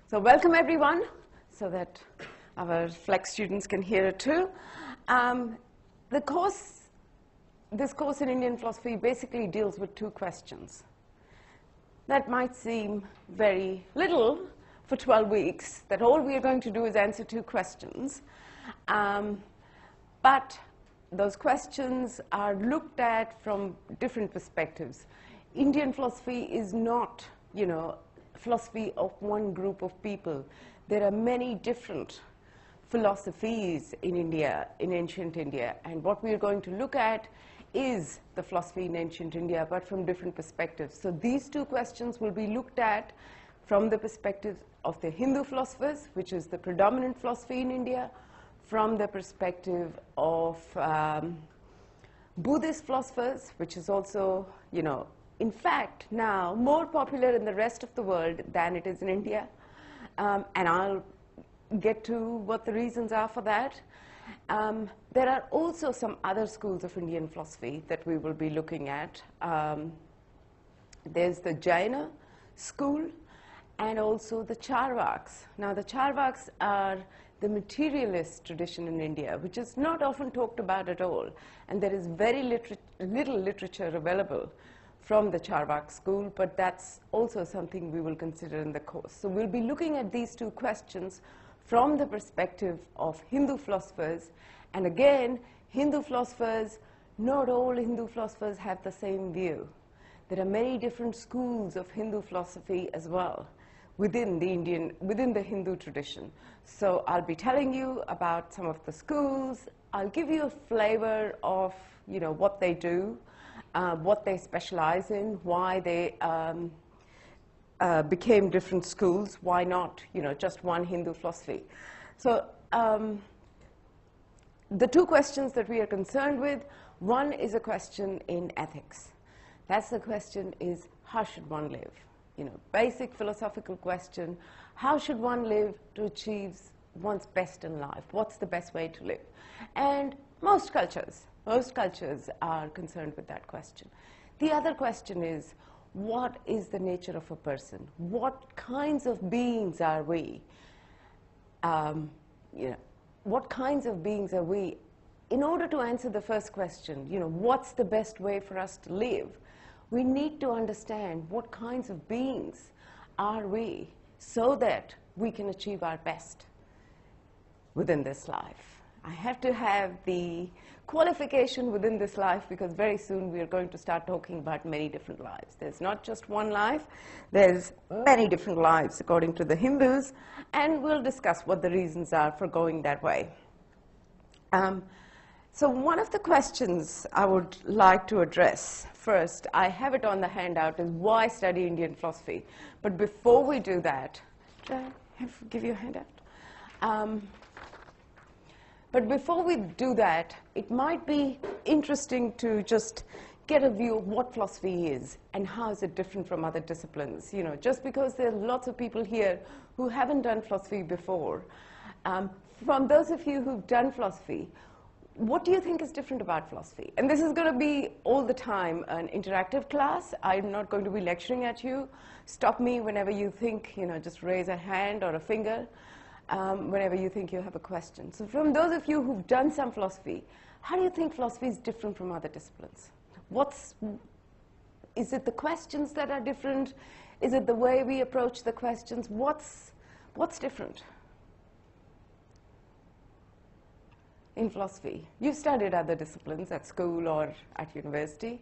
So welcome everyone, so that our Flex students can hear it too. This course in Indian philosophy basically deals with two questions. That might seem very little for 12 weeks, that all we are going to do is answer two questions. But those questions are looked at from different perspectives. Indian philosophy is not, philosophy of one group of people. There are many different philosophies in India, in ancient India, and what we are going to look at is the philosophy in ancient India, but from different perspectives. So these two questions will be looked at from the perspective of the Hindu philosophers, which is the predominant philosophy in India, from the perspective of Buddhist philosophers, which is also, in fact, now more popular in the rest of the world than it is in India. And I'll get to what the reasons are for that. There are also some other schools of Indian philosophy that we will be looking at. There's the Jaina school and also the Charvaks. Now, the Charvaks are the materialist tradition in India, which is not often talked about at all. And there is very little literature available from the Charvak school, but that's also something we will consider in the course. So we'll be looking at these two questions from the perspective of Hindu philosophers. And again, Hindu philosophers, not all Hindu philosophers have the same view. There are many different schools of Hindu philosophy as well within the Hindu tradition. So I'll be telling you about some of the schools. I'll give you a flavor of, what they do, what they specialize in, why they became different schools, why not, just one Hindu philosophy. So the two questions that we are concerned with, one is a question in ethics. That's the question is, how should one live? Basic philosophical question, how should one live to achieve one's best in life? What's the best way to live? And most cultures are concerned with that question. The other question is, what is the nature of a person? What kinds of beings are we? What kinds of beings are we? In order to answer the first question, what's the best way for us to live? We need to understand what kinds of beings are we so that we can achieve our best within this life. I have to have the qualification within this life because very soon we are going to start talking about many different lives. There's not just one life, there's many different lives according to the Hindus, and we'll discuss what the reasons are for going that way. So one of the questions I would like to address first, I have it on the handout, is why study Indian philosophy? But before we do that, did I give you a handout? But before we do that, it might be interesting to just get a view of what philosophy is and how is it different from other disciplines. Just because there are lots of people here who haven't done philosophy before, from those of you who've done philosophy, what do you think is different about philosophy? And this is going to be all the time an interactive class. I'm not going to be lecturing at you. Stop me whenever you think, just raise a hand or a finger whenever you think you have a question. So from those of you who've done some philosophy, how do you think philosophy is different from other disciplines? Is it the questions that are different? Is it the way we approach the questions? What's different in philosophy? You've studied other disciplines at school or at university.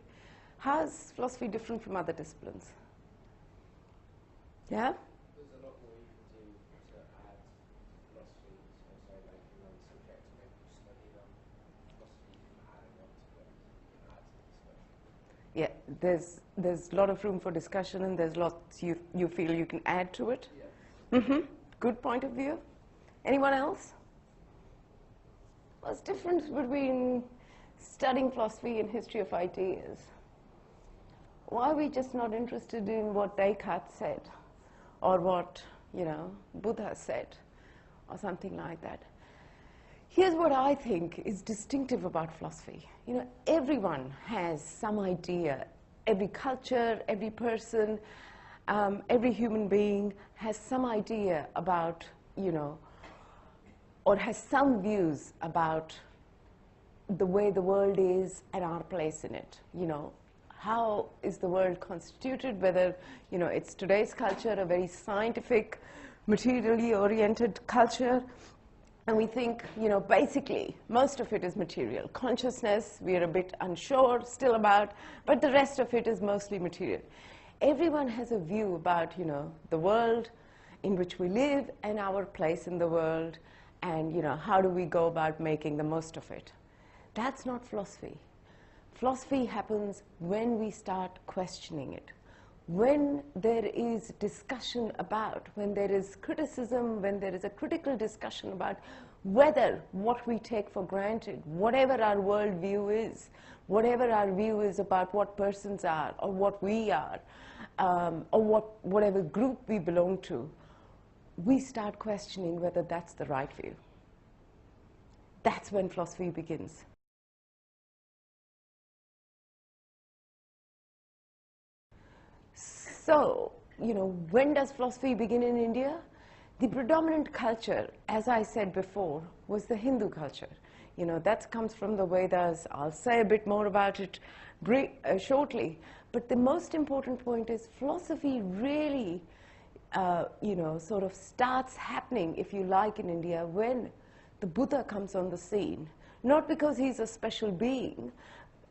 How is philosophy different from other disciplines? Yeah? There's a lot more you can do to add philosophy. So like in one subject, maybe you study philosophy, you can add on to it, you can add to the discussion. Yeah, there's a lot of room for discussion, and there's lots you feel you can add to it. Yeah. Good point of view. Anyone else? What's the difference between studying philosophy and history of ideas? Why are we just not interested in what Descartes said, or what Buddha said, or something like that? Here's what I think is distinctive about philosophy. Everyone has some idea. Every culture, every person Every human being has some idea about, or has some views about the way the world is and our place in it. How is the world constituted, whether, it's today's culture, a very scientific, materially oriented culture. And we think, basically, most of it is material. Consciousness, we are a bit unsure still about, but the rest of it is mostly material. Everyone has a view about, the world in which we live and our place in the world, and, how do we go about making the most of it. That's not philosophy. Philosophy happens when we start questioning it. When there is discussion about, when there is criticism, when there is a critical discussion about whether what we take for granted, whatever our worldview is, whatever our view is about what persons are, or what we are, or whatever group we belong to, we start questioning whether that's the right view. That's when philosophy begins. So, when does philosophy begin in India? The predominant culture, as I said before, was the Hindu culture. That comes from the Vedas. I'll say a bit more about it shortly. But the most important point is philosophy really, sort of starts happening, if you like, in India when the Buddha comes on the scene. Not because he's a special being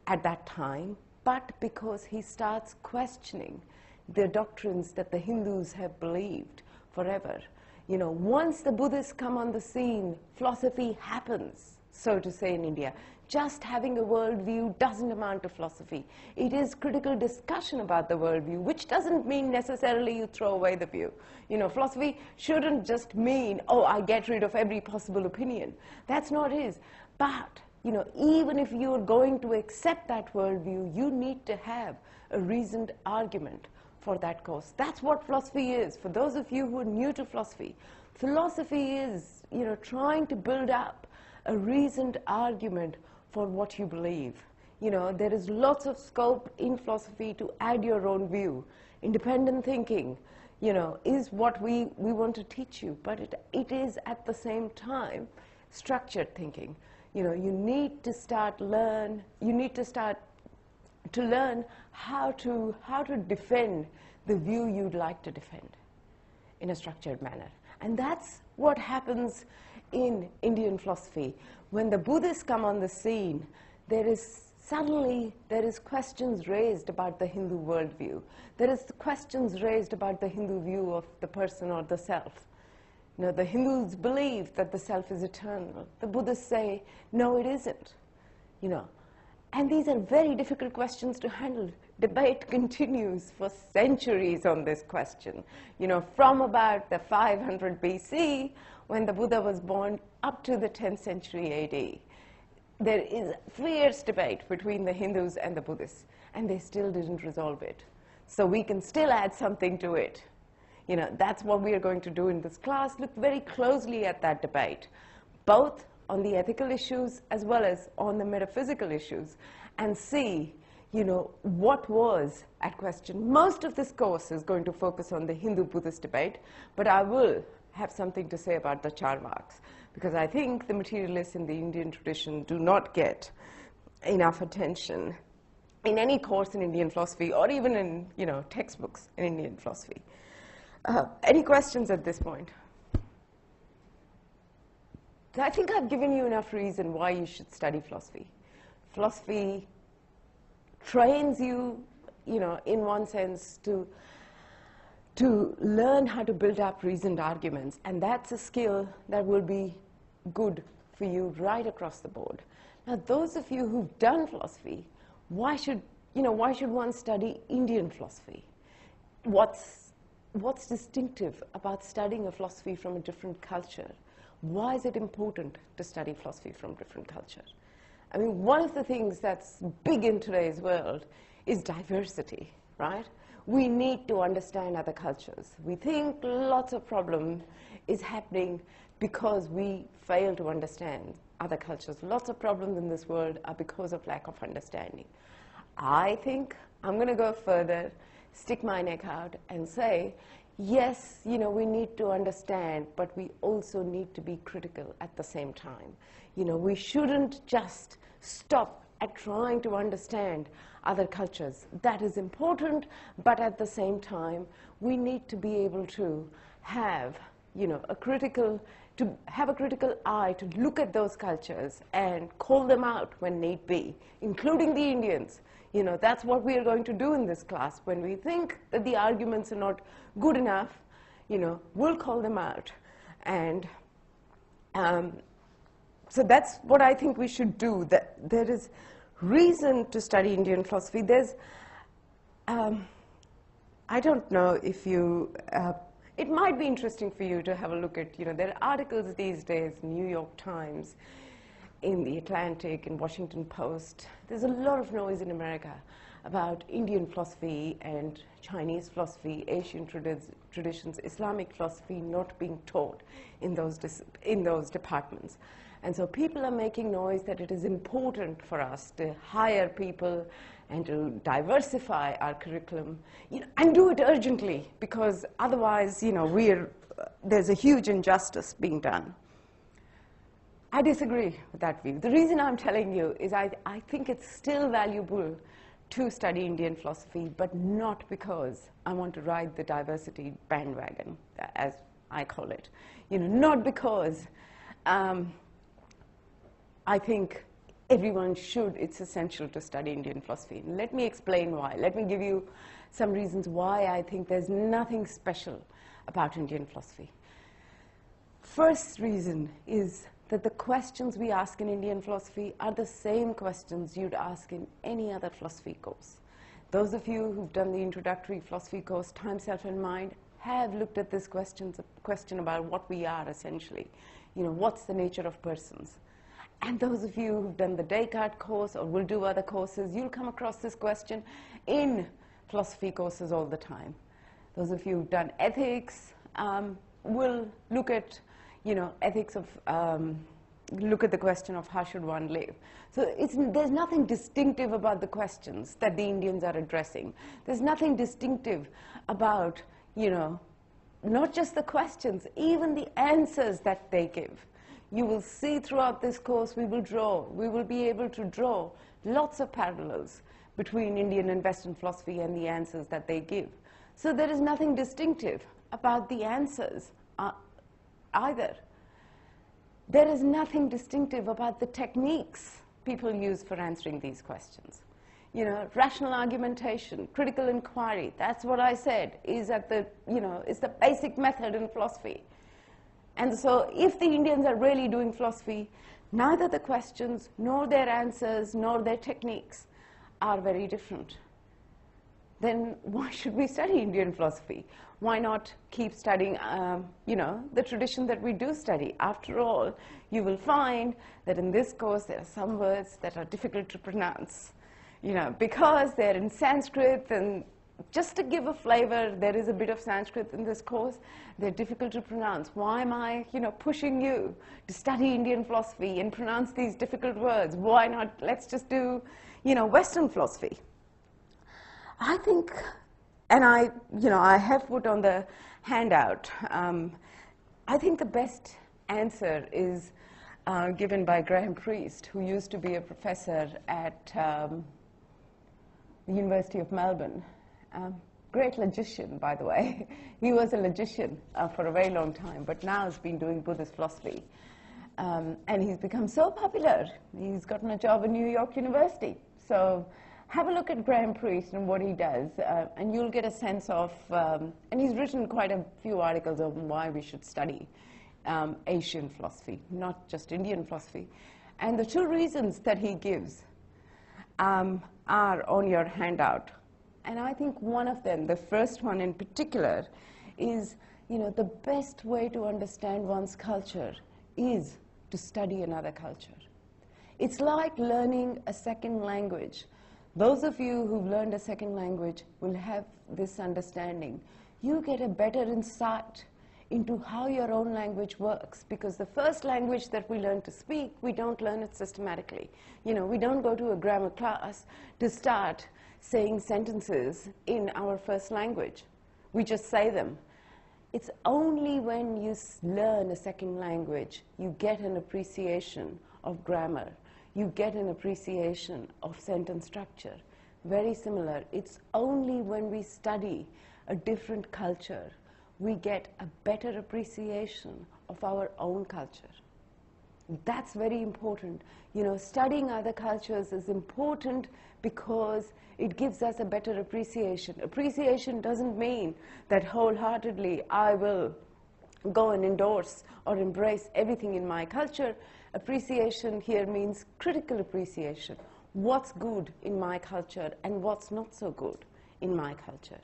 at that time, but because he starts questioning the doctrines that the Hindus have believed forever. Once the Buddhists come on the scene, philosophy happens, so to say, in India. Just having a worldview doesn't amount to philosophy. It is critical discussion about the worldview, which doesn't mean necessarily you throw away the view. Philosophy shouldn't just mean, oh, I get rid of every possible opinion. That's not it. But, even if you're going to accept that worldview, you need to have a reasoned argument for that course. That's what philosophy is. For those of you who are new to philosophy, philosophy is, trying to build up a reasoned argument for what you believe. There is lots of scope in philosophy to add your own view. Independent thinking, is what we want to teach you, but it is at the same time structured thinking. You need to start to learn how to defend the view you'd like to defend in a structured manner. And that's what happens in Indian philosophy. When the Buddhists come on the scene, there is questions raised about the Hindu worldview. There is questions raised about the Hindu view of the person or the self. The Hindus believe that the self is eternal. The Buddhists say, no, it isn't. And these are very difficult questions to handle. Debate continues for centuries on this question. From about the 500 BC, when the Buddha was born, up to the 10th century AD. There is fierce debate between the Hindus and the Buddhists, and they still didn't resolve it. So we can still add something to it. That's what we are going to do in this class, look very closely at that debate, both on the ethical issues as well as on the metaphysical issues, and see, what was at question. Most of this course is going to focus on the Hindu-Buddhist debate, but I will have something to say about the Charvaks, because I think the materialists in the Indian tradition do not get enough attention in any course in Indian philosophy, or even in, textbooks in Indian philosophy. Any questions at this point? So I think I've given you enough reason why you should study philosophy. Philosophy trains you, in one sense, to learn how to build up reasoned arguments, and that's a skill that will be good for you right across the board. Now, those of you who've done philosophy, why should one study Indian philosophy? What's distinctive about studying a philosophy from a different culture? Why is it important to study philosophy from different cultures? I mean, one of the things that's big in today's world is diversity, right? We need to understand other cultures. We think lots of problem is happening because we fail to understand other cultures. Lots of problems in this world are because of lack of understanding. I think I'm going to go further. stick my neck out and say, yes, we need to understand, but we also need to be critical at the same time. We shouldn't just stop at trying to understand other cultures. That is important, but at the same time, we need to be able to have, a critical eye to look at those cultures and call them out when need be, including the Indians. That's what we are going to do in this class. When we think that the arguments are not good enough, we'll call them out. And so that's what I think we should do. That there is reason to study Indian philosophy. There's, I don't know if you, it might be interesting for you to have a look at, there are articles these days, New York Times, in the Atlantic, in Washington Post. There's a lot of noise in America about Indian philosophy and Chinese philosophy, Asian traditions, Islamic philosophy not being taught in those departments. And so people are making noise that it is important for us to hire people and to diversify our curriculum, and do it urgently, because otherwise, there's a huge injustice being done. I disagree with that view. The reason I'm telling you is I think it's still valuable to study Indian philosophy, but not because I want to ride the diversity bandwagon, as I call it. Not because I think everyone should, it's essential to study Indian philosophy. And let me explain why. Let me give you some reasons why I think there's nothing special about Indian philosophy. First reason is that the questions we ask in Indian philosophy are the same questions you'd ask in any other philosophy course. Those of you who've done the introductory philosophy course, Time, Self, and Mind, have looked at this question about what we are essentially. What's the nature of persons? And those of you who've done the Descartes course or will do other courses, you'll come across this question in philosophy courses all the time. Those of you who've done ethics will look at, ethics of, look at the question of how should one live. So there's nothing distinctive about the questions that the Indians are addressing. There's nothing distinctive about, not just the questions, even the answers that they give. You will see throughout this course we will be able to draw lots of parallels between Indian and Western philosophy and the answers that they give. So there is nothing distinctive about the answers either. There is nothing distinctive about the techniques people use for answering these questions. Rational argumentation, critical inquiry, that's what I said, is at the, is the basic method in philosophy. And so if the Indians are really doing philosophy, neither the questions, nor their answers, nor their techniques are very different. Then why should we study Indian philosophy? Why not keep studying, the tradition that we do study? After all, you will find that in this course there are some words that are difficult to pronounce, because they're in Sanskrit. And just to give a flavor, there is a bit of Sanskrit in this course. They're difficult to pronounce. Why am I, pushing you to study Indian philosophy and pronounce these difficult words? Why not, let's just do, Western philosophy? I think, and I have put on the handout, I think the best answer is given by Graham Priest, who used to be a professor at the University of Melbourne. Great logician, by the way. He was a logician for a very long time, but now has been doing Buddhist philosophy. And he's become so popular, he's gotten a job at New York University. So have a look at Graham Priest and what he does, and you'll get a sense of, and he's written quite a few articles on why we should study Asian philosophy, not just Indian philosophy. And the two reasons that he gives are on your handout. And I think one of them, the first one in particular, is, the best way to understand one's culture is to study another culture. It's like learning a second language. Those of you who've learned a second language will have this understanding. You get a better insight into how your own language works, because the first language that we learn to speak, we don't learn it systematically. You know, we don't go to a grammar class to start saying sentences in our first language. We just say them. It's only when you learn a second language, you get an appreciation of grammar. You get an appreciation of sentence structure. Very similar. It's only when we study a different culture, we get a better appreciation of our own culture. That's very important. You know, studying other cultures is important because it gives us a better appreciation. Appreciation doesn't mean that wholeheartedly I will go and endorse or embrace everything in my culture. Appreciation here means critical appreciation. What's good in my culture and what's not so good in my culture.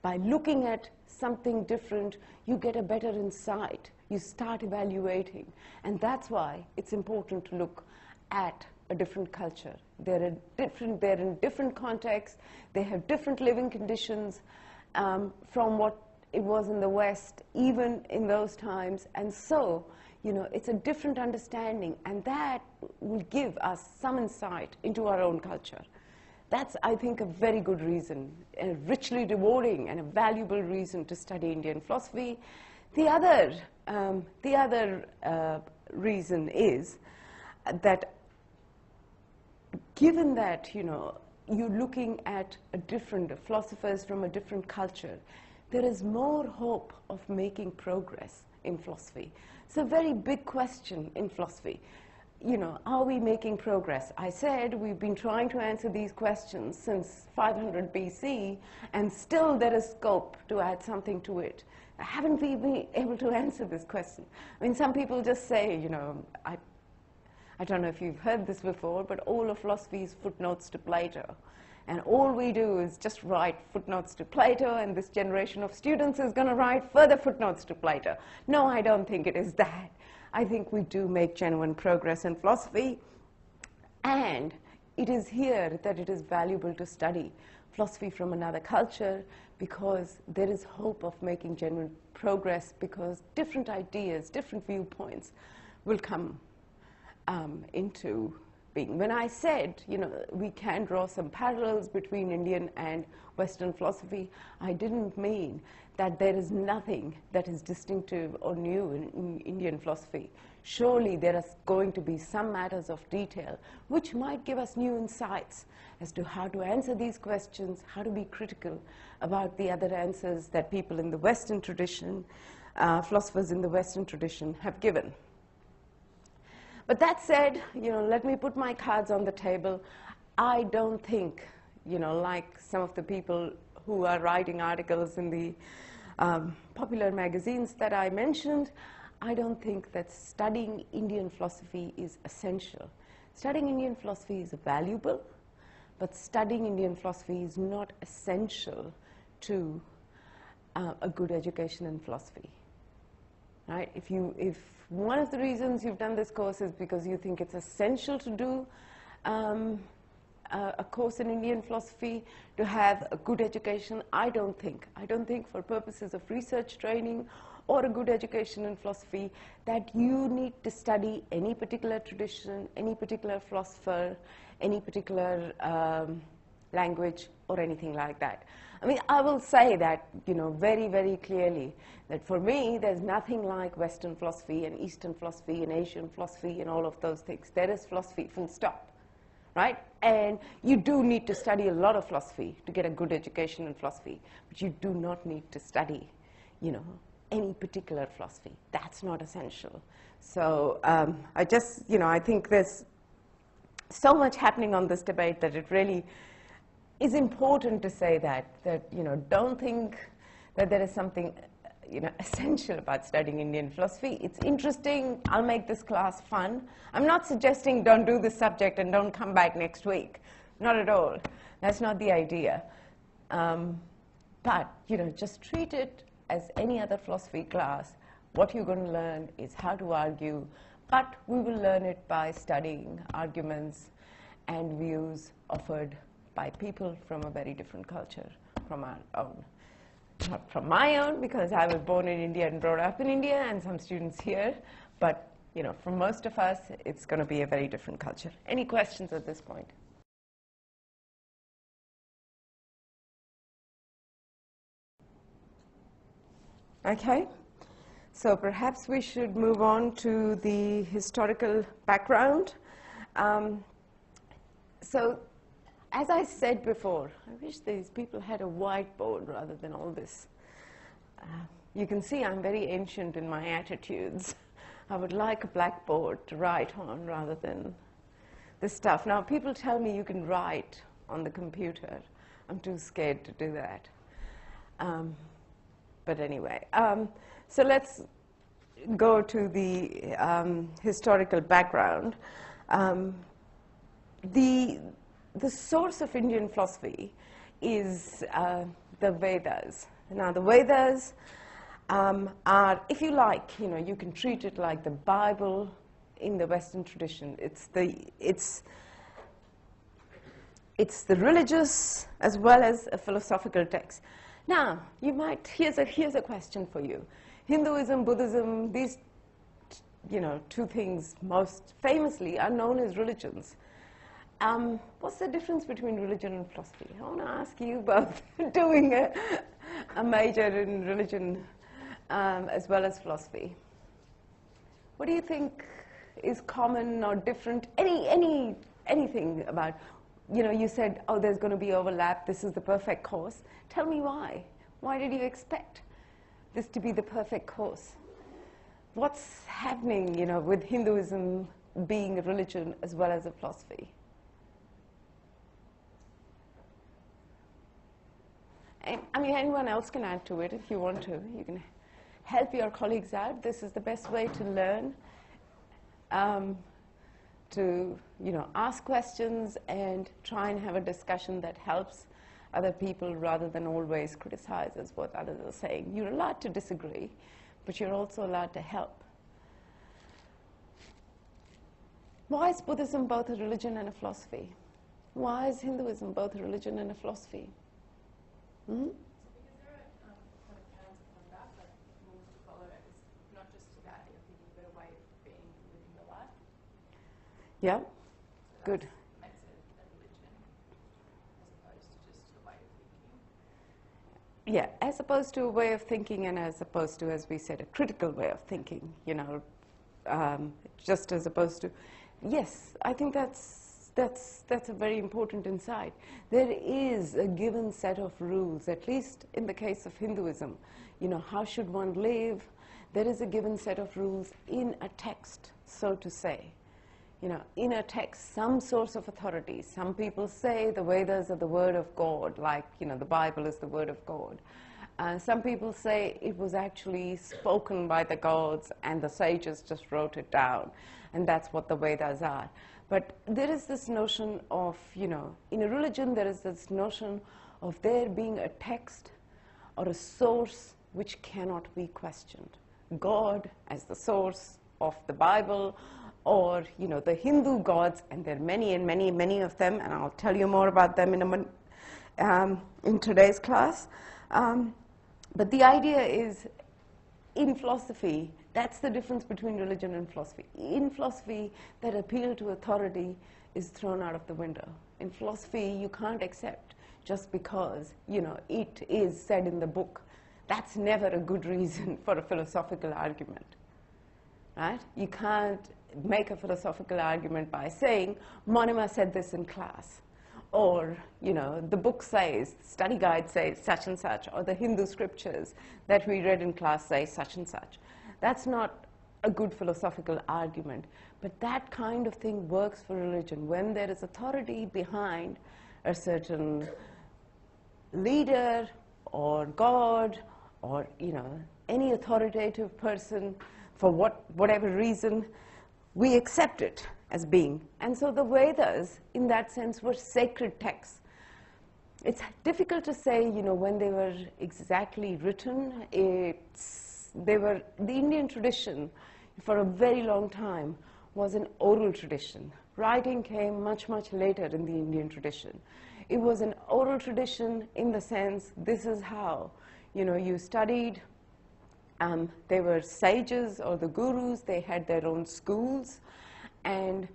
By looking at something different, you get a better insight. You start evaluating. And that's why it's important to look at a different culture. They're in different contexts. They have different living conditions from what it was in the West, even in those times. And so, you know, it's a different understanding, and that will give us some insight into our own culture. That's, I think, a very good reason, a richly rewarding and a valuable reason to study Indian philosophy. The other reason is that given that, you know, you're looking at philosophers from a different culture, there is more hope of making progress in philosophy. It's a very big question in philosophy. You know, are we making progress? I said we've been trying to answer these questions since 500 BC, and still there is scope to add something to it. Haven't we been able to answer this question? I mean, some people just say, you know, I don't know if you've heard this before, but all of philosophy is footnotes to Plato. And all we do is just write footnotes to Plato, and this generation of students is going to write further footnotes to Plato. No, I don't think it is that. I think we do make genuine progress in philosophy, and it is here that it is valuable to study philosophy from another culture, because there is hope of making genuine progress, because different ideas, different viewpoints will come into being. When I said, you know, we can draw some parallels between Indian and Western philosophy, I didn't mean that there is nothing that is distinctive or new in Indian philosophy. Surely there is going to be some matters of detail which might give us new insights as to how to answer these questions, how to be critical about the other answers that people in the Western tradition, philosophers in the Western tradition have given. But that said, you know, let me put my cards on the table. I don't think, you know, like some of the people who are writing articles in the popular magazines that I mentioned, I don't think that studying Indian philosophy is essential. Studying Indian philosophy is valuable, but studying Indian philosophy is not essential to a good education in philosophy. Right? If one of the reasons you've done this course is because you think it's essential to do a course in Indian philosophy to have a good education, I don't think for purposes of research training or a good education in philosophy that you need to study any particular tradition, any particular philosopher, any particular language or anything like that. I mean, I will say that, you know, very, very clearly that for me, there's nothing like Western philosophy and Eastern philosophy and Asian philosophy and all of those things. There is philosophy, full stop, right? And you do need to study a lot of philosophy to get a good education in philosophy, but you do not need to study, you know, any particular philosophy. That's not essential. So I just, you know, I think there's so much happening on this debate that it really is important to say that, you know, don't think that there is something, you know, essential about studying Indian philosophy. It's interesting. I'll make this class fun. I'm not suggesting don't do this subject and don't come back next week. Not at all. That's not the idea. But, you know, just treat it as any other philosophy class. What you're going to learn is how to argue, but we will learn it by studying arguments and views offered by people from a very different culture from our own. not from my own, because I was born in India and brought up in India, and some students here, but for most of us, it's going to be a very different culture. Any questions at this point? Okay, so perhaps we should move on to the historical background. So, as I said before, I wish these people had a whiteboard rather than all this. You can see I'm very ancient in my attitudes. I would like a blackboard to write on rather than this stuff. Now, people tell me you can write on the computer. I'm too scared to do that. But anyway, so let's go to the historical background. The source of Indian philosophy is the Vedas. Now, the Vedas are, if you like, you can treat it like the Bible in the Western tradition. It's the religious as well as a philosophical text. Now, you might, here's a question for you. Hinduism, Buddhism, these, two things most famously are known as religions. What's the difference between religion and philosophy? I want to ask you both, doing a major in religion as well as philosophy. What do you think is common or different? Anything about, you said, oh, there's going to be overlap, this is the perfect course. Tell me why. Why did you expect this to be the perfect course? What's happening, with Hinduism being a religion as well as a philosophy? And, anyone else can add to it if you want to. You can help your colleagues out. This is the best way to learn, to ask questions and try and have a discussion that helps other people rather than always criticize as what others are saying. You're allowed to disagree, but you're also allowed to help. Why is Buddhism both a religion and a philosophy? Why is Hinduism both a religion and a philosophy? Hmm? Because there are kind of canons of conduct, like rules to follow, it's not just about your thinking, but a way of being and living your life. Yeah, So good. Makes it a religion, as opposed to just a way of thinking. Yeah, as opposed to a way of thinking, and as opposed to, as we said, a critical way of thinking, just as opposed to, yes, I think that's a very important insight. There is a given set of rules, at least in the case of Hinduism. How should one live? There is a given set of rules in a text, so to say. In a text, some source of authority. Some people say the Vedas are the word of God, like, the Bible is the word of God. Some people say it was actually spoken by the gods and the sages just wrote it down, and that's what the Vedas are. But there is this notion of, in a religion, there is this notion of there being a text or a source which cannot be questioned. God as the source of the Bible, or, the Hindu gods, and there are many and many, many of them, and I'll tell you more about them in today's class. But the idea is, in philosophy, that's the difference between religion and philosophy. In philosophy, that appeal to authority is thrown out of the window. In philosophy, you can't accept just because, it is said in the book. That's never a good reason for a philosophical argument, right? You can't make a philosophical argument by saying, Monima said this in class, or, the book says, study guide says such and such, or the Hindu scriptures that we read in class say such and such. That's not a good philosophical argument, but that kind of thing works for religion. When there is authority behind a certain leader or God or, any authoritative person, for whatever reason, we accept it as being. And so the Vedas, in that sense, were sacred texts. It's difficult to say, when they were exactly written. The Indian tradition, for a very long time, was an oral tradition. Writing came much, much later in the Indian tradition. It was an oral tradition in the sense, this is how, you studied. They were sages or the gurus. They had their own schools. And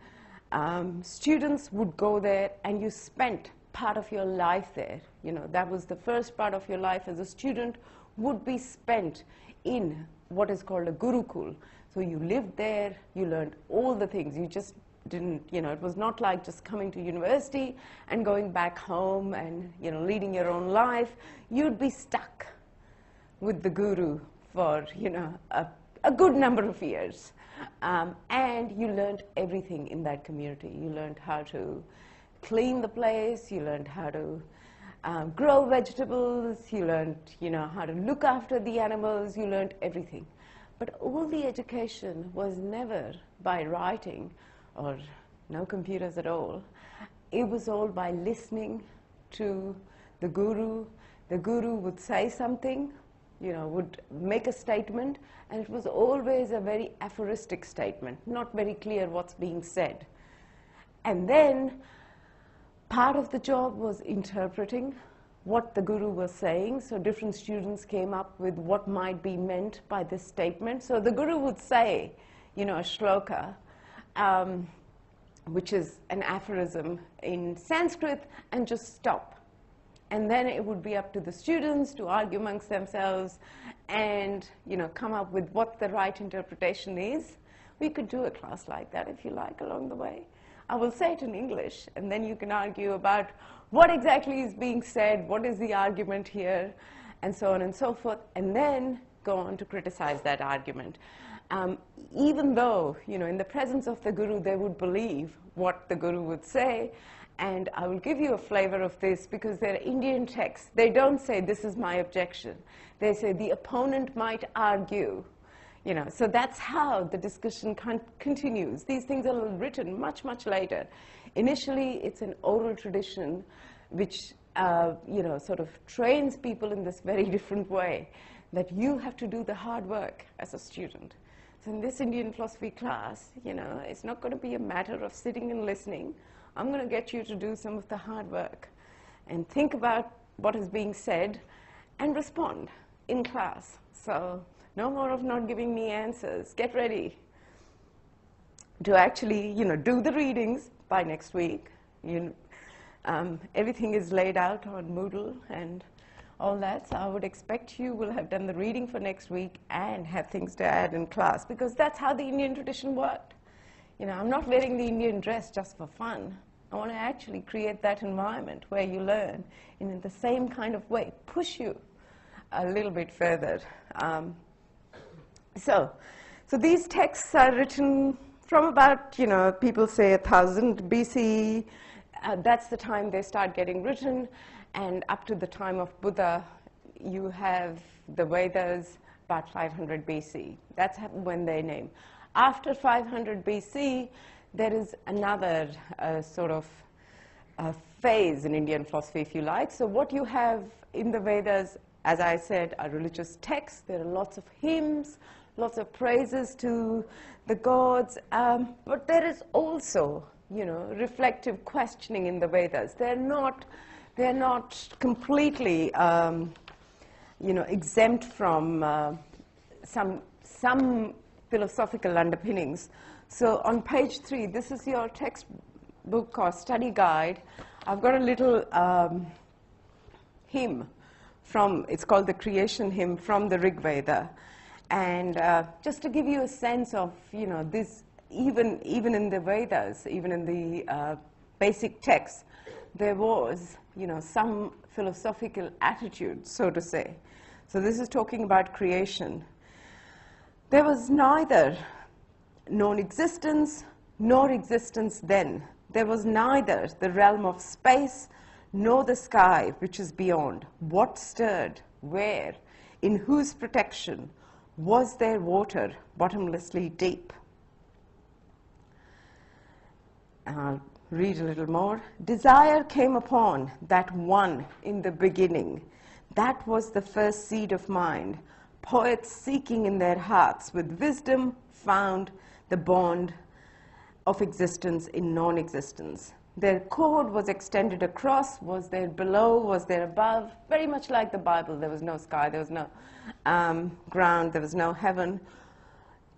students would go there, and you spent part of your life there. That was the first part of your life as a student would be spent in what is called a gurukul. So you lived there, you learned all the things. You just didn't, it was not like just coming to university and going back home and, leading your own life. You'd be stuck with the guru for, a good number of years. And you learned everything in that community. You learned how to clean the place, you learned how to grow vegetables, you learned, how to look after the animals, you learned everything. But all the education was never by writing or no computers at all. It was all by listening to the guru. The guru would say something, would make a statement, and it was always a very aphoristic statement, not very clear what's being said. And then part of the job was interpreting what the guru was saying. So different students came up with what might be meant by this statement. So the guru would say, a shloka, which is an aphorism in Sanskrit, and just stop. And then it would be up to the students to argue amongst themselves and, come up with what the right interpretation is. We could do a class like that, if you like, along the way. I will say it in English, and then you can argue about what exactly is being said, what is the argument here, and so on and so forth, and then go on to criticize that argument. Even though, in the presence of the guru, they would believe what the guru would say. And I will give you a flavor of this because they're Indian texts. They don't say, this is my objection. They say, the opponent might argue. So that's how the discussion continues. These things are written much, much later. Initially, it's an oral tradition which, sort of trains people in this very different way, that you have to do the hard work as a student. So in this Indian philosophy class, it's not going to be a matter of sitting and listening. I'm going to get you to do some of the hard work and think about what is being said and respond in class. So no more of not giving me answers. Get ready to actually, do the readings by next week. Everything is laid out on Moodle and all that. So I would expect you will have done the reading for next week and have things to add in class, because that's how the Indian tradition worked. I'm not wearing the Indian dress just for fun. I want to actually create that environment where you learn in the same kind of way, push you a little bit further. So these texts are written from about, people say 1000 BC. That's the time they start getting written. And up to the time of Buddha, you have the Vedas about 500 BC. That's when they name. After 500 BC, there is another sort of phase in Indian philosophy, if you like. So what you have in the Vedas, as I said, are religious texts. There are lots of hymns, lots of praises to the gods. But there is also, reflective questioning in the Vedas. They're not completely, exempt from some philosophical underpinnings. So on page 3, this is your textbook or study guide. I've got a little hymn it's called the Creation Hymn from the Rig Veda. And just to give you a sense of, this, even in the Vedas, even in the basic texts, there was, some philosophical attitude, so to say. So this is talking about creation. There was neither known existence nor existence then. There was neither the realm of space nor the sky which is beyond. What stirred? Where? In whose protection? Was there water bottomlessly deep? I'll read a little more. Desire came upon that one in the beginning. That was the first seed of mind. Poets seeking in their hearts with wisdom found the bond of existence in non-existence. Their cord was extended across. Was there below? Was there above? Very much like the Bible. There was no sky. There was no ground. There was no heaven.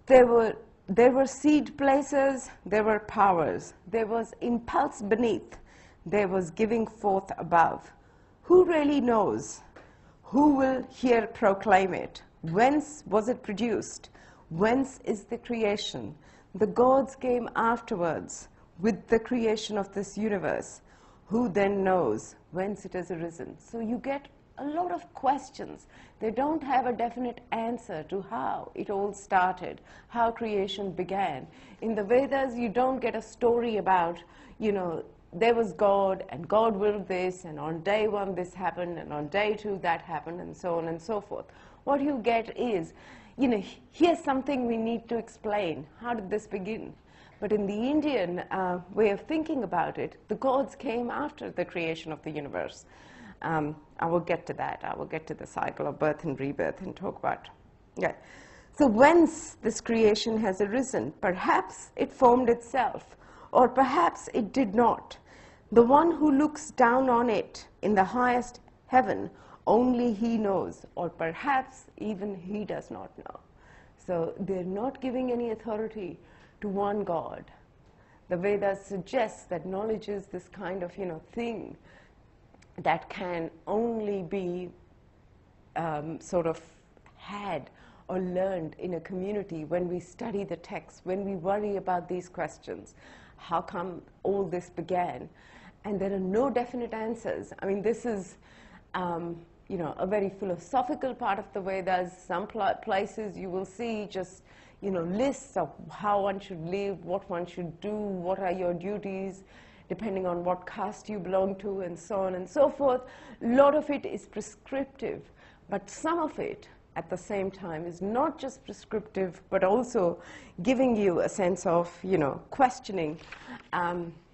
There were seed places. There were powers. There was impulse beneath. There was giving forth above. Who really knows? Who will here proclaim it? Whence was it produced? Whence is the creation? The gods came afterwards with the creation of this universe. Who then knows whence it has arisen? So you get a lot of questions. They don't have a definite answer to how it all started, how creation began. In the Vedas, you don't get a story about, there was God, and God willed this, and on day one this happened, and on day two that happened, and so on and so forth. What you get is, here's something we need to explain. How did this begin? But in the Indian way of thinking about it, the gods came after the creation of the universe. I will get to that. I will get to the cycle of birth and rebirth and talk about. Yeah. So whence this creation has arisen? Perhaps it formed itself, or perhaps it did not. The one who looks down on it in the highest heaven, only he knows, or perhaps even he does not know. So they're not giving any authority to one God. The Vedas suggest that knowledge is this kind of, thing that can only be sort of had or learned in a community when we study the text, when we worry about these questions. How come all this began? And there are no definite answers. I mean, this is, a very philosophical part of the Vedas. Some places you will see just lists of how one should live, what one should do, what are your duties, depending on what caste you belong to, and so on and so forth. A lot of it is prescriptive, but some of it, at the same time, is not just prescriptive, but also giving you a sense of, questioning.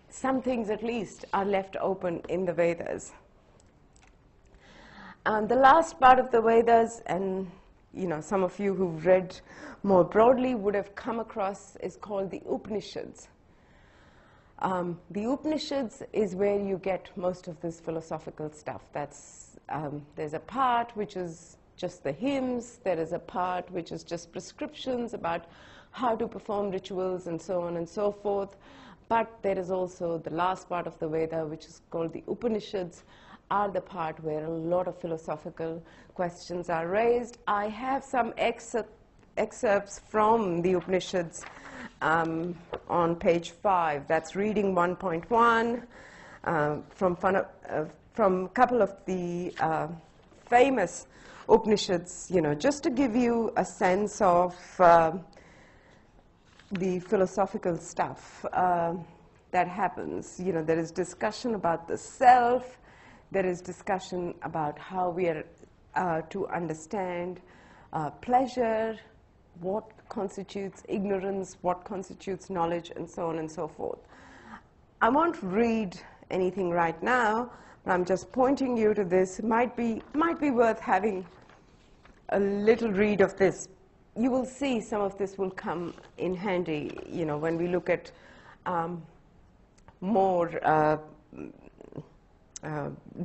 Some things, at least, are left open in the Vedas. The last part of the Vedas, and some of you who've read more broadly would have come across, is called the Upanishads. The Upanishads is where you get most of this philosophical stuff. There's a part which is just the hymns. There is a part which is just prescriptions about how to perform rituals and so on and so forth. But there is also the last part of the Veda, which is called the Upanishads, are the part where a lot of philosophical questions are raised. I have some excerpts from the Upanishads on page 5. That's reading 1.1 from a couple of the famous Upanishads, just to give you a sense of the philosophical stuff that happens. There is discussion about the self. There is discussion about how we are to understand pleasure, what constitutes ignorance, what constitutes knowledge, and so on and so forth. I won't read anything right now, but I'm just pointing you to this. It might be worth having a little read of this. You will see some of this will come in handy, when we look at more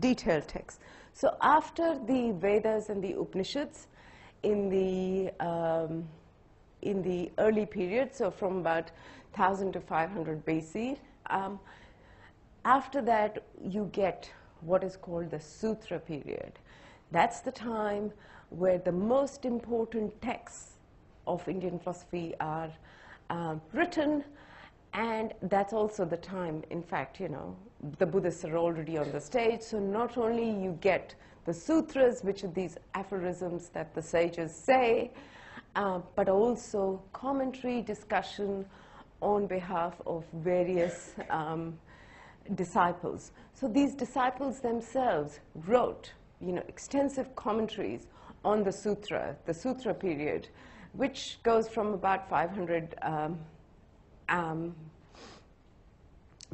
detailed text. So after the Vedas and the Upanishads, in the early period, so from about 1000 to 500 BC, after that you get what is called the Sutra period. That's the time where the most important texts of Indian philosophy are written, and that's also the time, in fact, the Buddhists are already on the stage, so not only you get the sutras, which are these aphorisms that the sages say, but also commentary, discussion on behalf of various disciples. So these disciples themselves wrote, extensive commentaries on the sutra period, which goes from about 500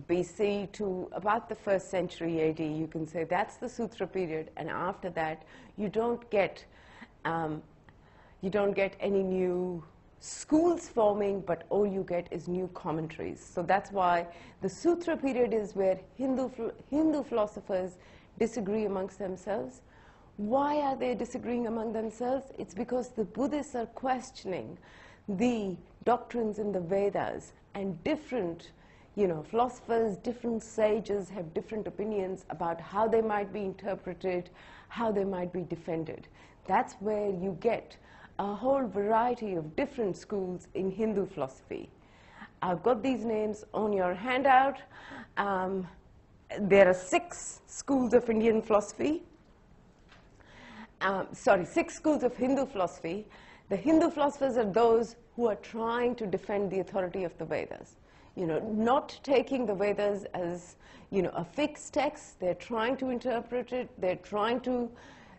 BC to about the 1st century AD. You can say that's the Sutra period, and after that you don't get any new schools forming, but all you get is new commentaries. So that's why the Sutra period is where Hindu philosophers disagree amongst themselves. Why are they disagreeing among themselves? It's because the Buddhists are questioning the doctrines in the Vedas, and different philosophers, different sages have different opinions about how they might be interpreted, how they might be defended. That's where you get a whole variety of different schools in Hindu philosophy. I've got these names on your handout. There are 6 schools of Indian philosophy. 6 schools of Hindu philosophy. The Hindu philosophers are those who are trying to defend the authority of the Vedas. Not taking the Vedas as, a fixed text. They're trying to interpret it. They're trying to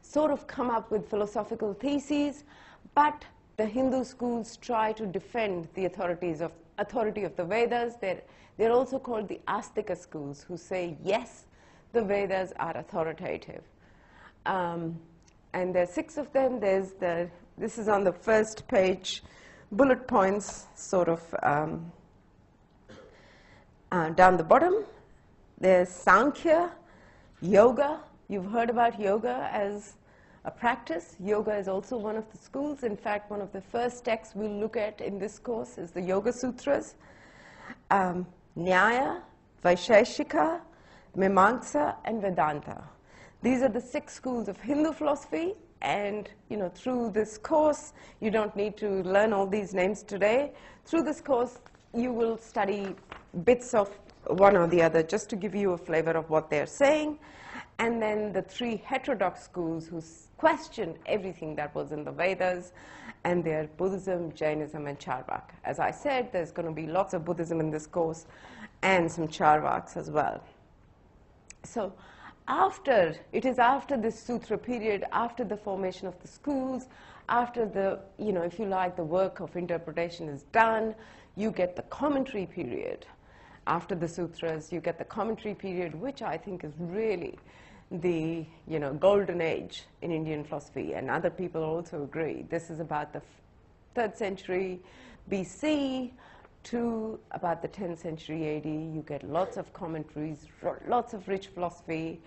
sort of come up with philosophical theses. But the Hindu schools try to defend the authority of the Vedas. They're also called the Astika schools, who say, yes, the Vedas are authoritative. And there are 6 of them. This is on the first page, bullet points sort of down the bottom. There's Sankhya, Yoga. You've heard about yoga as a practice. Yoga is also one of the schools. In fact, one of the first texts we'll look at in this course is the Yoga Sutras. Nyaya, Vaisheshika, Mimamsa, and Vedanta. These are the 6 schools of Hindu philosophy. And through this course, you don't need to learn all these names today. Through this course, you will study bits of one or the other, just to give you a flavor of what they're saying. And then the 3 heterodox schools who question everything that was in the Vedas, and they're Buddhism, Jainism, and Charvak. As I said, there's going to be lots of Buddhism in this course, and some Charvaks as well. So it is after this Sutra period, after the formation of the schools, after the, if you like, the work of interpretation is done, you get the commentary period. After the sutras, you get the commentary period, which I think is really the golden age in Indian philosophy, and other people also agree. This is about the 3rd century BC to about the 10th century AD. You get lots of commentaries, lots of rich philosophy.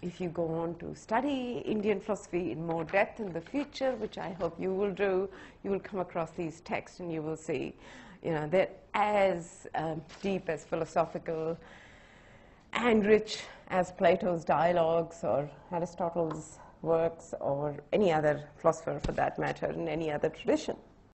If you go on to study Indian philosophy in more depth in the future, which I hope you will do, you will come across these texts and you will see they're as deep as philosophical and rich as Plato's dialogues or Aristotle's works or any other philosopher for that matter in any other tradition.